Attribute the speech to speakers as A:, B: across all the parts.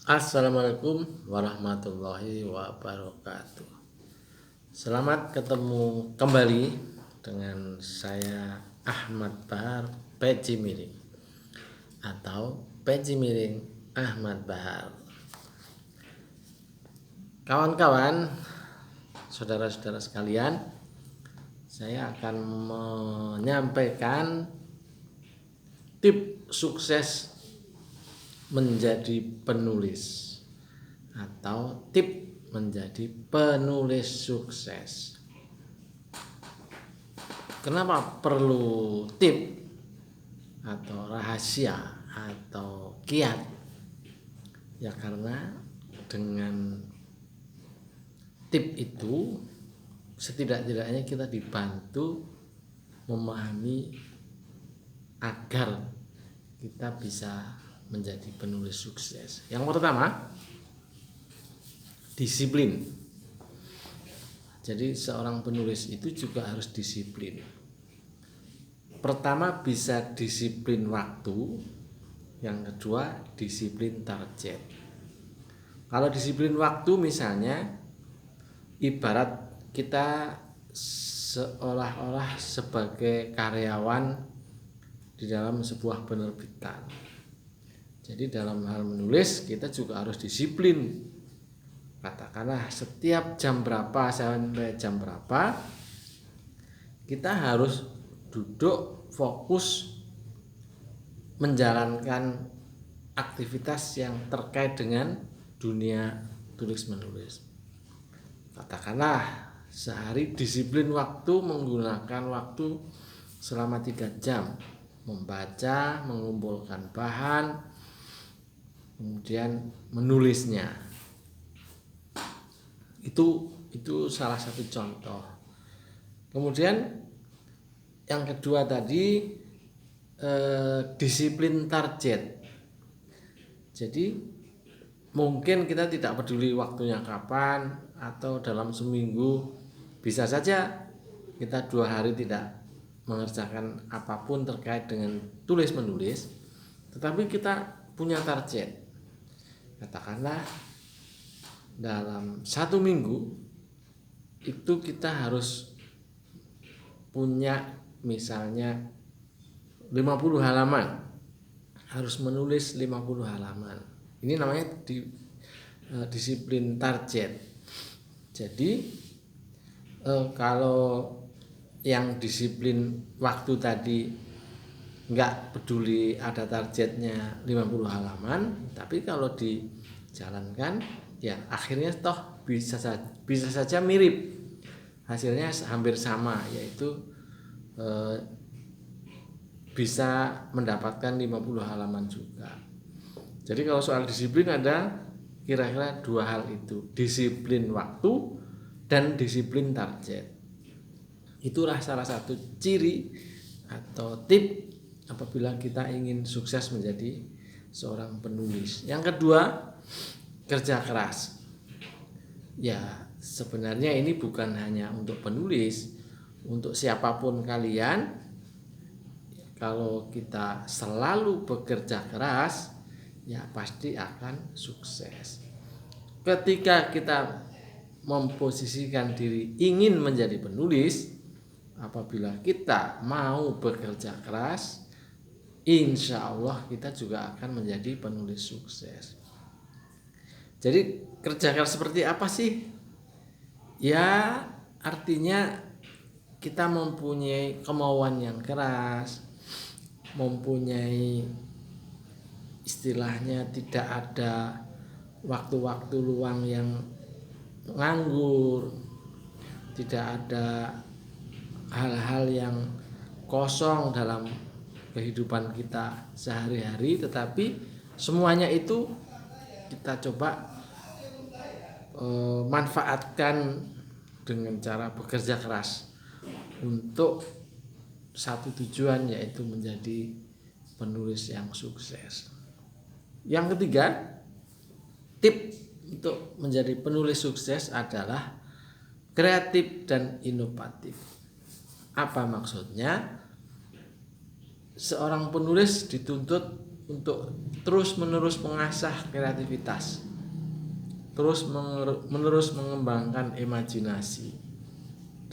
A: Assalamualaikum warahmatullahi wabarakatuh. Selamat ketemu kembali dengan saya Ahmad Bahar Peci Miring atau Peci Miring Ahmad Bahar. Kawan-kawan, saudara-saudara sekalian, saya akan menyampaikan tips sukses menjadi penulis atau tip menjadi penulis sukses. Kenapa perlu tip atau rahasia atau kiat? Ya karena dengan tip itu setidak-tidaknya kita dibantu memahami agar kita bisa menjadi penulis sukses. Yang pertama, disiplin. Jadi seorang penulis itu juga harus disiplin. Pertama bisa disiplin waktu, yang kedua disiplin target. Kalau disiplin waktu misalnya ibarat kita seolah-olah sebagai karyawan di dalam sebuah penerbitan. Jadi dalam hal menulis kita juga harus disiplin. Katakanlah setiap jam berapa sampai jam berapa kita harus duduk fokus menjalankan aktivitas yang terkait dengan dunia tulis menulis. Katakanlah sehari disiplin waktu menggunakan waktu selama 3 jam membaca, mengumpulkan bahan, kemudian menulisnya. Itu salah satu contoh. Kemudian yang kedua tadi disiplin target. Jadi mungkin kita tidak peduli waktunya kapan atau dalam seminggu bisa saja kita 2 hari tidak mengerjakan apapun terkait dengan tulis menulis, tetapi kita punya target. Katakanlah dalam 1 minggu itu kita harus punya misalnya 50 halaman, harus menulis 50 halaman. Ini namanya disiplin target. Jadi kalau yang disiplin waktu tadi nggak peduli ada targetnya 50 halaman, tapi kalau dijalankan ya akhirnya toh bisa saja mirip, hasilnya hampir sama, yaitu bisa mendapatkan 50 halaman juga. Jadi kalau soal disiplin ada kira-kira 2 hal itu, disiplin waktu dan disiplin target. Itulah salah satu ciri atau tip apabila kita ingin sukses menjadi seorang penulis. Yang kedua, kerja keras. Ya, sebenarnya ini bukan hanya untuk penulis, untuk siapapun kalian. Kalau kita selalu bekerja keras, ya pasti akan sukses. Ketika kita memposisikan diri ingin menjadi penulis, apabila kita mau bekerja keras, insya Allah kita juga akan menjadi penulis sukses. Jadi kerja keras seperti apa sih? Ya artinya kita mempunyai kemauan yang keras, mempunyai istilahnya tidak ada waktu-waktu luang yang nganggur, tidak ada hal-hal yang kosong dalam kehidupan kita sehari-hari, tetapi semuanya itu kita coba manfaatkan dengan cara bekerja keras untuk satu tujuan, yaitu menjadi penulis yang sukses. Yang ketiga, tip untuk menjadi penulis sukses adalah kreatif dan inovatif. Apa maksudnya? Seorang penulis dituntut untuk terus-menerus mengasah kreativitas, terus-menerus mengembangkan imajinasi,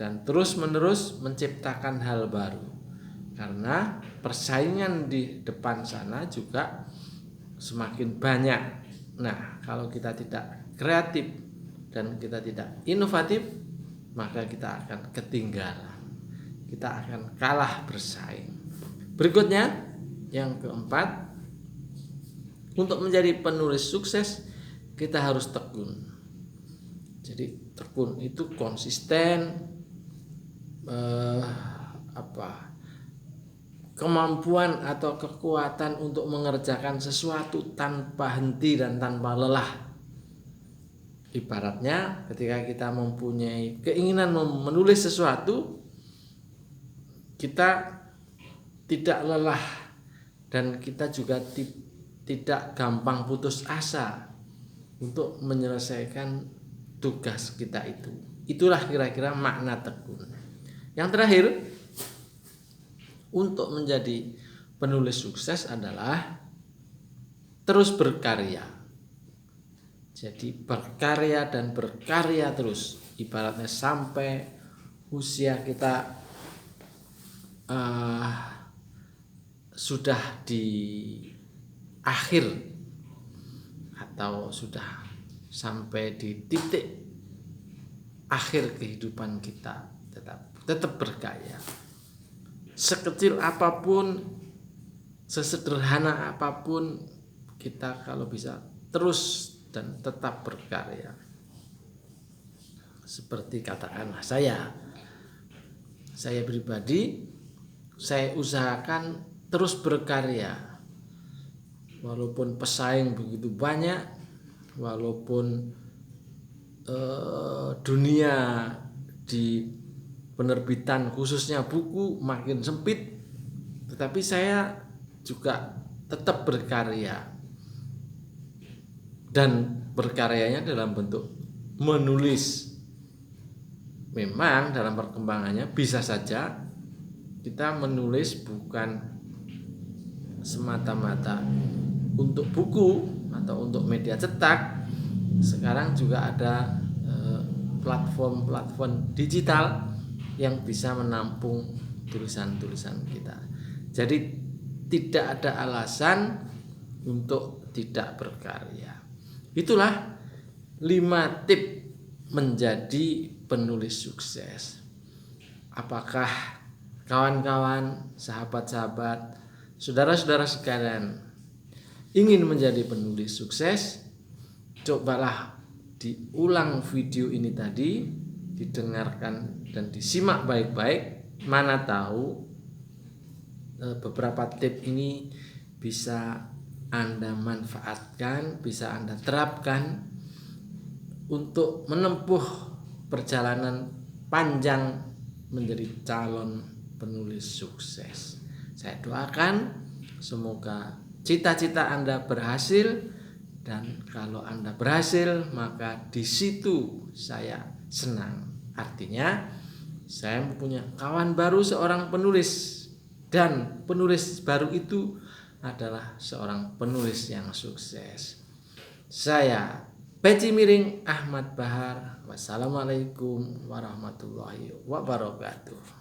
A: dan terus-menerus menciptakan hal baru. Karena persaingan di depan sana juga semakin banyak. Nah, kalau kita tidak kreatif dan kita tidak inovatif, maka kita akan ketinggalan. Kita akan kalah bersaing. Berikutnya, yang keempat, untuk menjadi penulis sukses kita harus tekun. Jadi tekun itu konsisten, kemampuan atau kekuatan untuk mengerjakan sesuatu tanpa henti dan tanpa lelah. Ibaratnya ketika kita mempunyai keinginan menulis sesuatu, kita tidak lelah dan kita juga tidak gampang putus asa untuk menyelesaikan tugas kita itu. Itulah kira-kira makna tekun. Yang terakhir, untuk menjadi penulis sukses adalah terus berkarya. Jadi berkarya dan berkarya terus, ibaratnya sampai usia kita sudah di akhir atau sudah sampai di titik akhir kehidupan kita, tetap berkarya. Sekecil apapun, sesederhana apapun, kita kalau bisa terus dan tetap berkarya. Seperti katakanlah saya pribadi, saya usahakan terus berkarya. Walaupun pesaing begitu banyak, walaupun dunia di penerbitan khususnya buku makin sempit, tetapi saya juga tetap berkarya, dan berkaryanya dalam bentuk menulis. Memang dalam perkembangannya bisa saja kita menulis bukan semata-mata untuk buku atau untuk media cetak. Sekarang juga ada platform digital yang bisa menampung tulisan-tulisan kita. Jadi tidak ada alasan untuk tidak berkarya. Itulah 5 tip menjadi penulis sukses. Apakah kawan-kawan, sahabat-sahabat, saudara-saudara sekalian ingin menjadi penulis sukses? Cobalah diulang video ini tadi, didengarkan dan disimak baik-baik. Mana tahu beberapa tip ini bisa Anda manfaatkan, bisa Anda terapkan untuk menempuh perjalanan panjang menjadi calon penulis sukses. Saya doakan semoga cita-cita Anda berhasil, dan kalau Anda berhasil maka di situ saya senang. Artinya saya mempunyai kawan baru seorang penulis, dan penulis baru itu adalah seorang penulis yang sukses. Saya Peci Miring Ahmad Bahar. Wassalamualaikum warahmatullahi wabarakatuh.